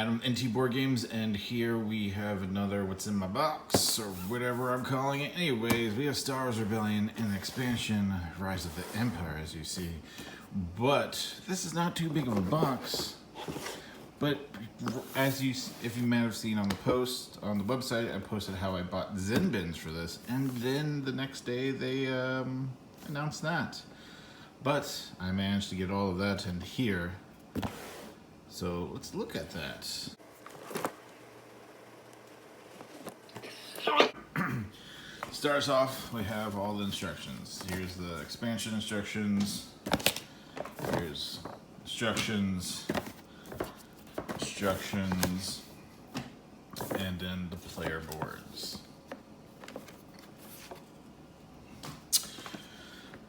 Adam NT Board Games, and here we have another What's in My Box, or whatever I'm calling it. Anyways, we have Star Wars Rebellion and the expansion, Rise of the Empire, as you see. But this is not too big of a box. But if you might have seen on the post, on the website, I posted how I bought ZenBins for this, and then the next day they announced that. But I managed to get all of that in here. So let's look at that. Starts off, we have all the instructions. Here's the expansion instructions. Here's instructions, and then the player boards.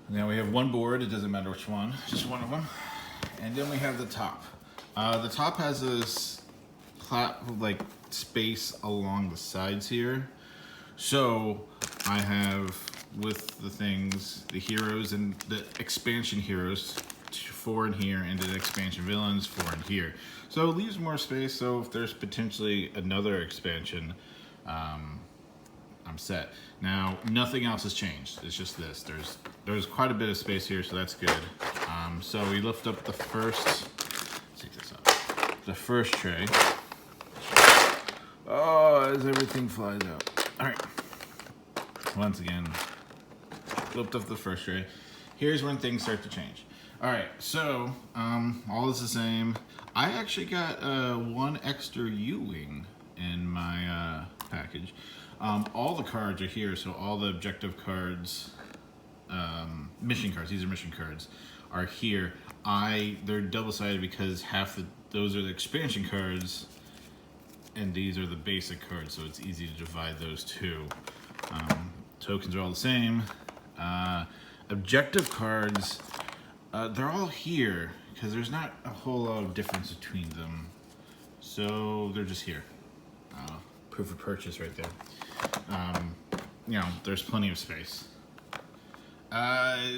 Now we have one board, it doesn't matter which one, just one of them. And then we have the top. The top has this space along the sides here. So I have, with the things, the heroes and the expansion heroes, 4 in here, and the expansion villains, 4 in here. So it leaves more space, so if there's potentially another expansion, I'm set. Now, nothing else has changed. It's just this. There's quite a bit of space here, so that's good. So we lift up the first, take this up, the first tray. Oh, as everything flies out. All right. Once again, lift up the first tray. Here's when things start to change. All right, so all is the same. I actually got 1 extra U-wing in my package. All the cards are here, so all the objective cards, mission cards, these are mission cards, are here. They're double-sided because those are the expansion cards, and these are the basic cards, so it's easy to divide those two. Tokens are all the same. Objective cards, they're all here because there's not a whole lot of difference between them, so they're just here. Proof of purchase right there. There's plenty of space.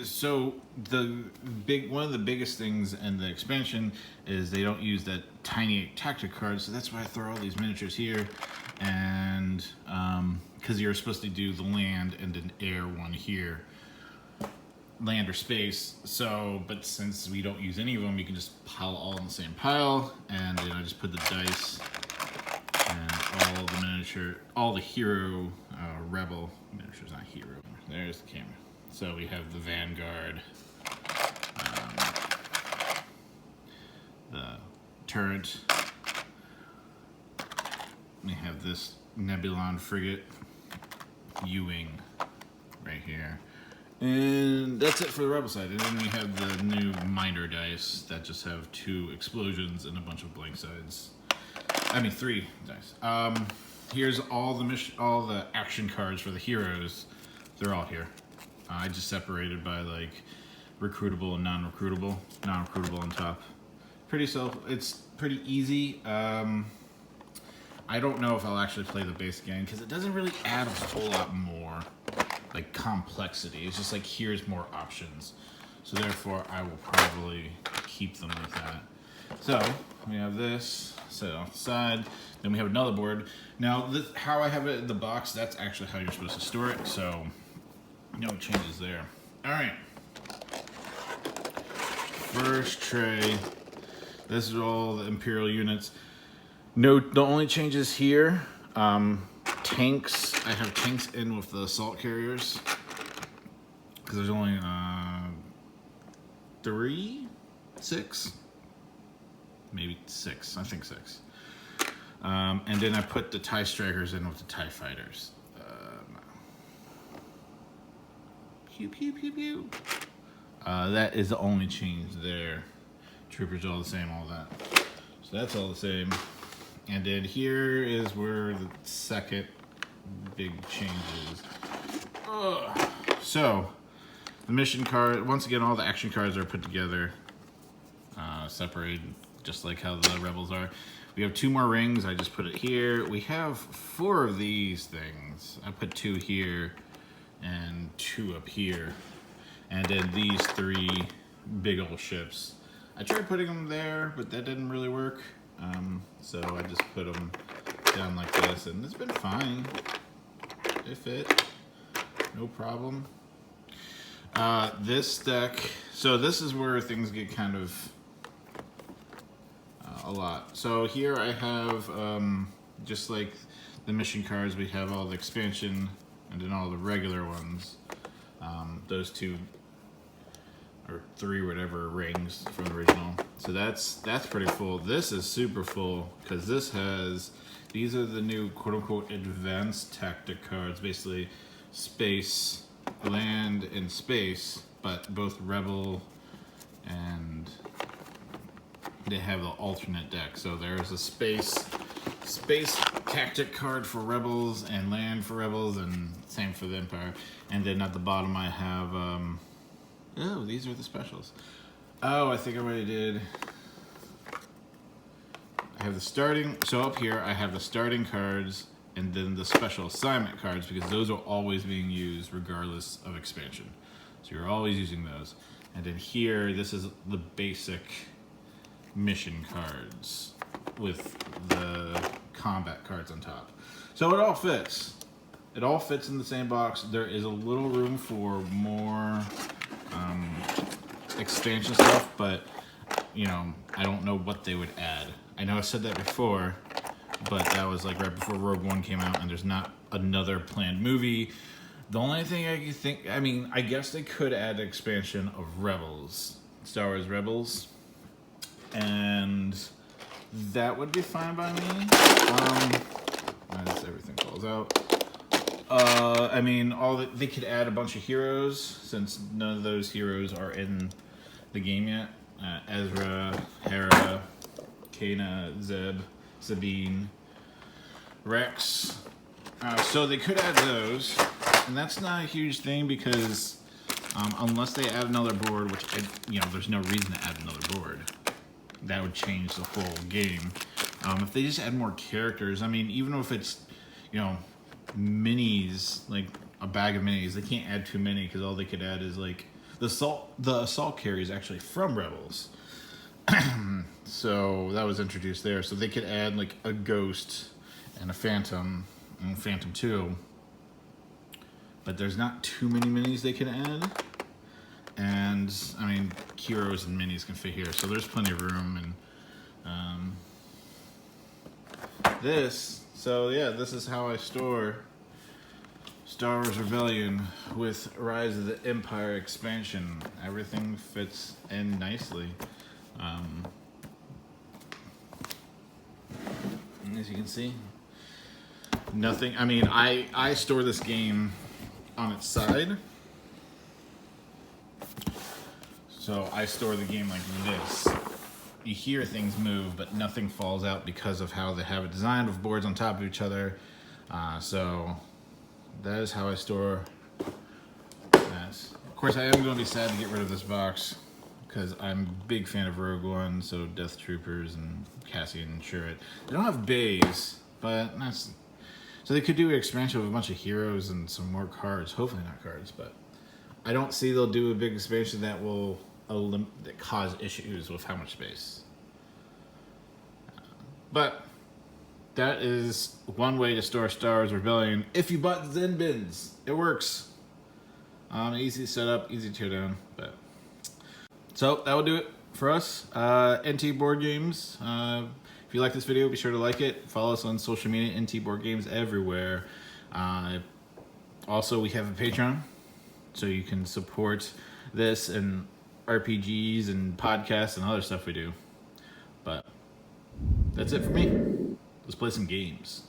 So one of the biggest things in the expansion is they don't use that tiny tactic card, so that's why I throw all these miniatures here, and because you're supposed to do the land and an air one here, land or space. So, but since we don't use any of them, you can just pile all in the same pile, and then I just put the dice and all the hero, rebel miniatures, not hero. There's the camera. So we have the Vanguard, the turret. We have this Nebulon frigate, U-wing right here. And that's it for the rebel side. And then we have the new miner dice that just have 2 explosions and a bunch of blank sides. 3 dice. Here's all the action cards for the heroes. They're all here. I just separated by recruitable and non-recruitable. Non-recruitable on top. It's pretty easy. I don't know if I'll actually play the base game because it doesn't really add a whole lot more complexity. It's just here's more options. So therefore I will probably keep them with that. So we have this set off the side. Then we have another board. Now how I have it in the box, that's actually how you're supposed to store it. So no changes there. All right. First tray. This is all the Imperial units. No, the only changes here, tanks. I have tanks in with the assault carriers because there's only 6, maybe 6. I think 6. And then I put the TIE Strikers in with the TIE Fighters. Pew pew pew pew. That is the only change there. Troopers all the same, all that. So that's all the same. And then here is where the second big change is. So, the mission card, once again, all the action cards are put together, separated, just like how the Rebels are. We have 2 more rings, I just put it here. We have 4 of these things. I put 2 here and 2 up here. And then these 3 big old ships. I tried putting them there, but that didn't really work. So I just put them down like this, and it's been fine. They fit, no problem. This deck, so this is where things get kind of a lot. So here I have, just like the mission cards, we have all the expansion and then all the regular ones. Those 2 or 3, whatever, rings from the original. So that's pretty full. This is super full because this has, these are the new quote-unquote advanced tactic cards, basically space, land, and space, but both rebel and they have the alternate deck. So there's a space tactic card for rebels and land for rebels, and same for the Empire. And then at the bottom I have oh, these are the specials. Oh, I think I already did. I have the starting, so up here I have the starting cards and then the special assignment cards, because those are always being used regardless of expansion. So you're always using those. And then here, this is the basic mission cards with the combat cards on top. So it all fits. It all fits in the same box. There is a little room for more expansion stuff, but you know, I don't know what they would add. I know I said that before, but that was like right before Rogue One came out, and there's not another planned movie. The only thing I can think, I mean, I guess they could add an expansion of Rebels, Star Wars Rebels, and that would be fine by me. As everything falls out. I mean, they could add a bunch of heroes, since none of those heroes are in the game yet. Ezra, Hera, Kana, Zeb, Sabine, Rex. So they could add those, and that's not a huge thing because unless they add another board, which there's no reason to add another board. That would change the whole game. If they just add more characters, I mean, even if it's minis, like a bag of minis, they can't add too many because all they could add is like the assault carry is actually from Rebels. So that was introduced there. So they could add like a Ghost and a Phantom and Phantom 2. But there's not too many minis they can add. And I mean, heroes and minis can fit here. So there's plenty of room. And this is how I store Star Wars Rebellion with Rise of the Empire expansion. Everything fits in nicely. As you can see, nothing. I mean, I store this game on its side. So I store the game like this. You hear things move, but nothing falls out because of how they have it designed with boards on top of each other. So that is how I store that. Of course, I am going to be sad to get rid of this box because I'm a big fan of Rogue One, so Death Troopers and Cassian and Chirrut. They don't have bays, but that's... So they could do an expansion with a bunch of heroes and some more cards. Hopefully not cards, but I don't see they'll do a big expansion that will cause issues with how much space. But that is one way to store Star Wars Rebellion. If you bought ZenBins, it works. Easy to set up, easy to tear down. But so that will do it for us. NT Board Games. If you like this video, be sure to like it. Follow us on social media, NT Board Games everywhere. Also, we have a Patreon, so you can support this and RPGs and podcasts and other stuff we do. But that's it for me. Let's play some games.